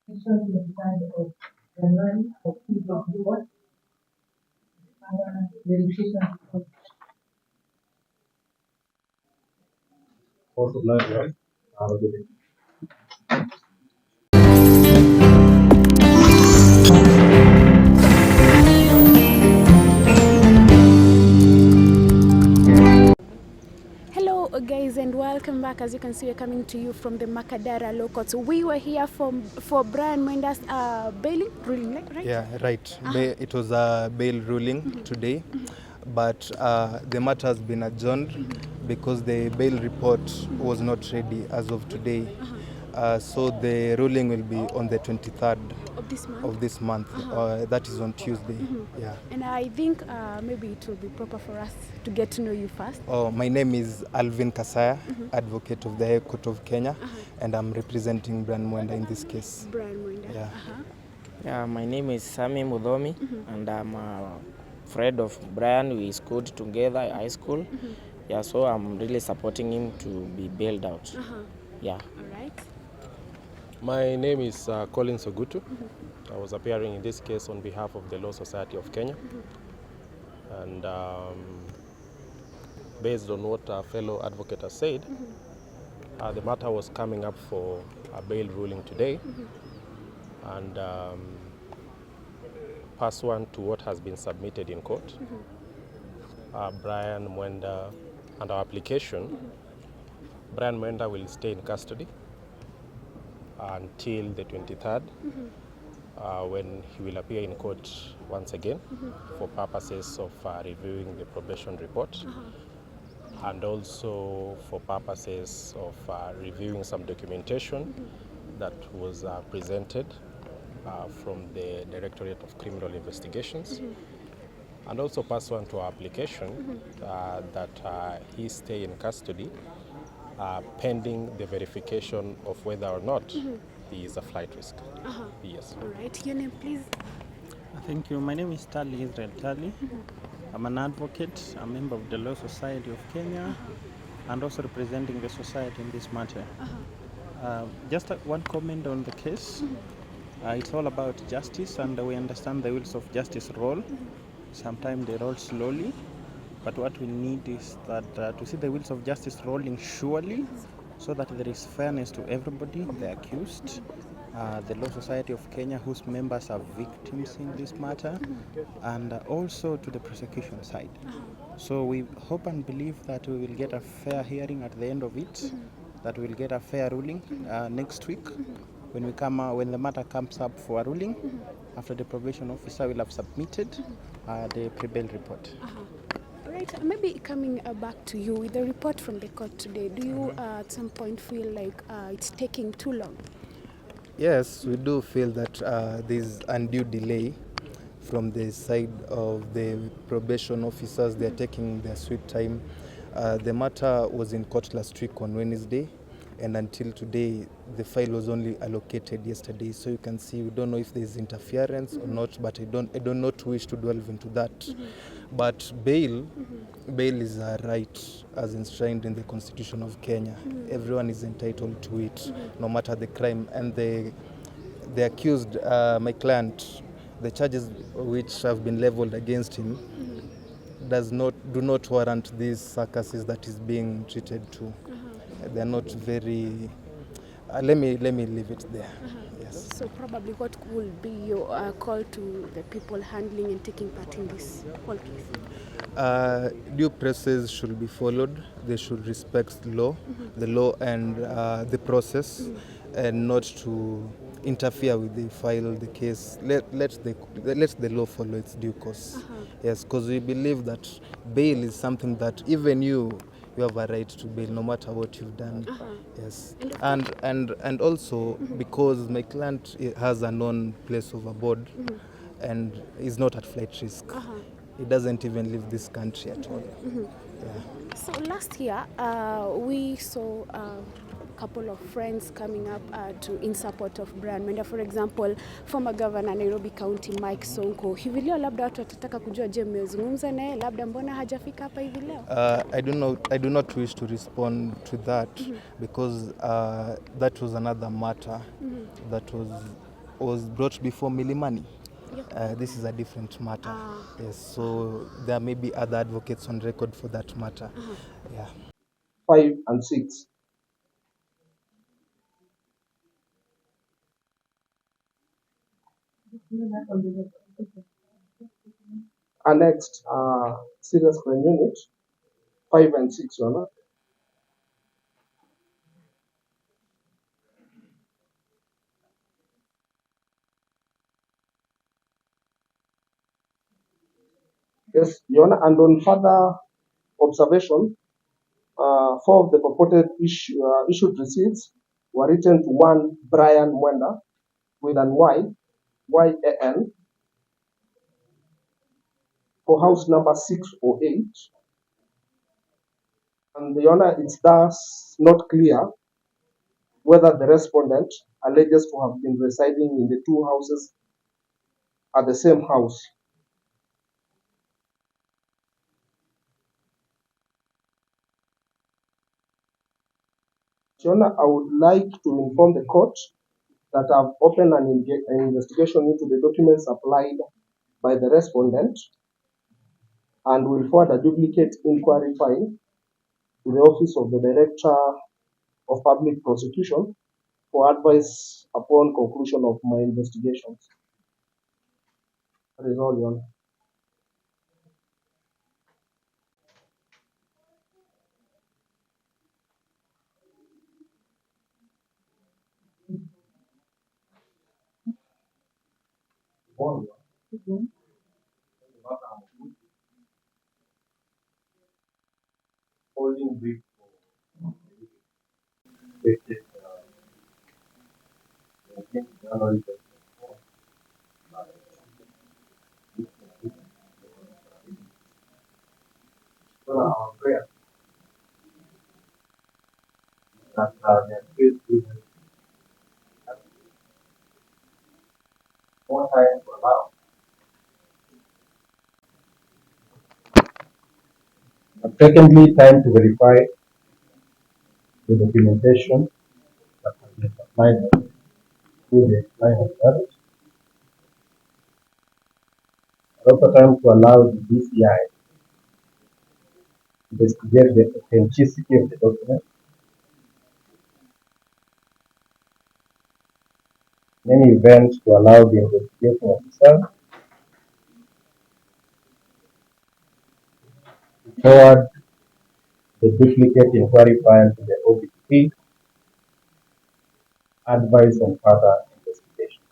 Petition to the kind of January of people report, verification report. Also, right? Hello guys and welcome back. As you can see, we're coming to you from the Makadara Law Court. So we were here for Brian Mwenda's bail ruling, right? Yeah, right. It was a bail ruling today, but the matter has been adjourned because the bail report was not ready as of today. So the ruling will be on the 23rd Of this month. That is on Tuesday. Yeah. And I think maybe it will be proper for us to get to know you first. Oh, my name is Alvin Kasaya, advocate of the High Court of Kenya, and I'm representing Brian Mwenda in this case. Brian Mwenda. Yeah. Yeah, my name is Sami Mudhomi, and I'm a friend of Brian. We schooled together at high school. Yeah, so I'm really supporting him to be bailed out. Yeah. All right. My name is Colin Sogutu. I was appearing in this case on behalf of the Law Society of Kenya. And based on what our fellow advocate has said, the matter was coming up for a bail ruling today. And pursuant to what has been submitted in court, Brian Mwenda, and our application, Brian Mwenda will stay in custody until the 23rd, when he will appear in court once again for purposes of reviewing the probation report and also for purposes of reviewing some documentation that was presented from the Directorate of Criminal Investigations, and also pursuant to our application that he stay in custody pending the verification of whether or not he is a flight risk. Yes. All right. Your name, please. Thank you. My name is Tali Israel Tali. I'm an advocate, a member of the Law Society of Kenya, and also representing the society in this matter. Just one comment on the case. It's all about justice, and we understand the wheels of justice roll. Sometimes they roll slowly, but what we need is that to see the wheels of justice rolling surely, so that there is fairness to everybody, the accused, the Law Society of Kenya, whose members are victims in this matter, and also to the prosecution side. So we hope and believe that we will get a fair hearing at the end of it, that we will get a fair ruling next week when the matter comes up for a ruling, after the probation officer will have submitted the pre-bail report. Right, maybe coming back to you with the report from the court today, do you at some point feel like it's taking too long? Yes, we do feel that there's undue delay from the side of the probation officers. They're taking their sweet time. The matter was in court last week on Wednesday, and until today, the file was only allocated yesterday. So you can see, we don't know if there's interference or not, but I do not wish to delve into that. But bail is a right as enshrined in the Constitution of Kenya. Everyone is entitled to it, no matter the crime. And the accused, my client, the charges which have been leveled against him do not warrant these circuses that is being treated to. They're not very. Let me leave it there. Yes. So probably what will be your call to the people handling and taking part in this whole case? Due process should be followed. They should respect the law and the process, and not to interfere with the file, the case. Let the law follow its due course. Yes, because we believe that bail is something that even you have a right to bail no matter what you've done. Yes, and also because my client has a known place of abode and is not at flight risk. He doesn't even leave this country at all. Yeah. So last year we saw couple of friends coming up in support of Brian Mwenda. For example, former governor Nairobi County Mike Sonko. Hivi leo labda watu watataka kujua, je, mmezungumza naye, labda mbona hajafika hapa hivi leo? I do not wish to respond to that because that was another matter that was was brought before Milimani. Yep. This is a different matter. Ah. Yes, so there may be other advocates on record for that matter. Yeah. 5 and 6. Annexed serious crime unit 5 and 6, Your Honor. Yes, Your Honor, and on further observation, 4 of the purported issued receipts were written to one Brian Mwenda with an YAN, for house number 608. And Your Honor, it's thus not clear whether the respondent alleges to have been residing in the two houses at the same house. Your Honor, I would like to inform the court that I've opened an investigation into the documents supplied by the respondent and will forward a duplicate inquiry file to the Office of the Director of Public Prosecution for advice upon conclusion of my investigations. That is all, Your Honor. Holding brief January 24. So our prayer that the accused given more time to allow. And secondly, time to verify the documentation that has been supplied through the line of service. And also time to allow the DCI to investigate the authenticity of the document. In any event, to allow the investigation officer to forward the duplicate inquiry file to the OPP, advise on further investigation.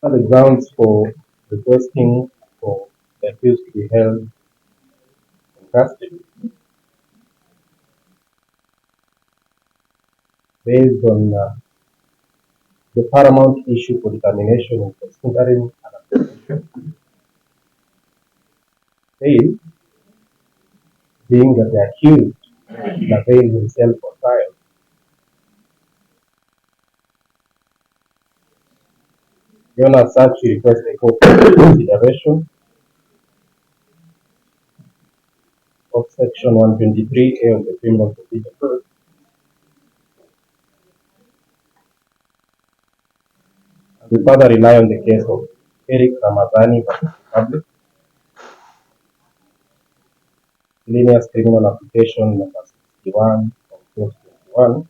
Other grounds for requesting for the accused to be held in custody based on the paramount issue for determination in considering an application failed, being that the accused availed himself for trial. Beyond as such, we request a court consideration of section 123A of the Criminal Procedure Code, and we further rely on the case of Eric Ramadhani versus Public, Linus Criminal Application number 61 of 2021,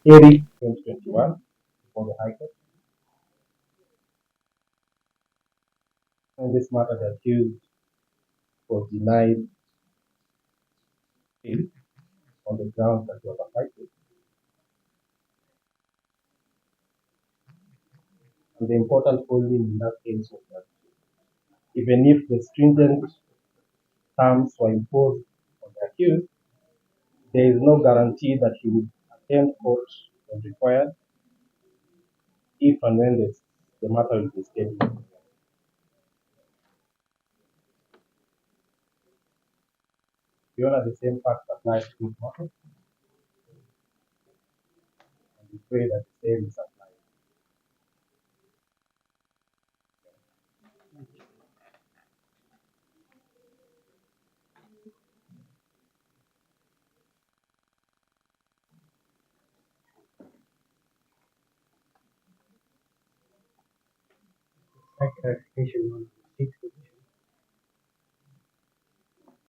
Eric 2021, before the High Court. In this matter, the accused was denied bail on the grounds that he was affected. And the important holding in that case was that even if the stringent terms were imposed on the accused, there is no guarantee that he would attend court when required, if and when the matter will be scheduled. Beyond the same fact applies to this matter, and we pray that the same is applied. like clarification on